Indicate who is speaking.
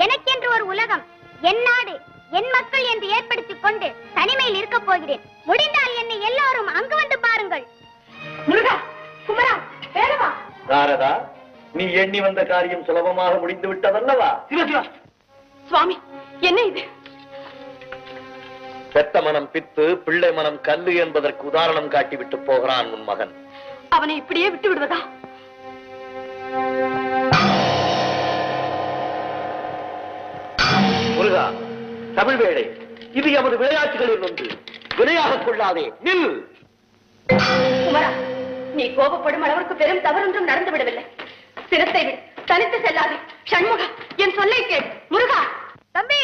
Speaker 1: எனக்கென்று ஒரு உலகம், என் நாடு, என் மக்கள் என்று ஏற்படுத்திக் கொண்டு தனிமையில் இருக்க போகிறேன். முடிந்தால் என்னை எல்லாரும் அங்கு வந்து பாருங்கள். முருகா, குமரா, வேலவா.
Speaker 2: நாரதா, நீ எண்ணி வந்த காரியம் சுலபமாக முடிந்து விட்டதல்லவா?
Speaker 3: சிவசிவா, சுவாமி, என்ன இது?
Speaker 2: பெத்த மனம் பித்து, பிள்ளை மனம் கல்லு என்பதற்கு உதாரணம் காட்டிவிட்டு போகிறான் உன் மகன்.
Speaker 3: அவனை இப்படியே விட்டு விடுவதா?
Speaker 2: முருகா, தமிழ் வேளை, இது எமது விளையாட்டுகளில் ஒன்று. விளையாக கொள்ளாதே, நில்.
Speaker 3: குமரா, நீ கோபப்படும் அளவிற்கு பெரும் தவறொன்றும் நடந்து விடவில்லை. சிரத்தை விடு, தனித்து செல்லாதே. சண்முகா, என் சொல்லை கேள். முருகா,
Speaker 1: தம்பி.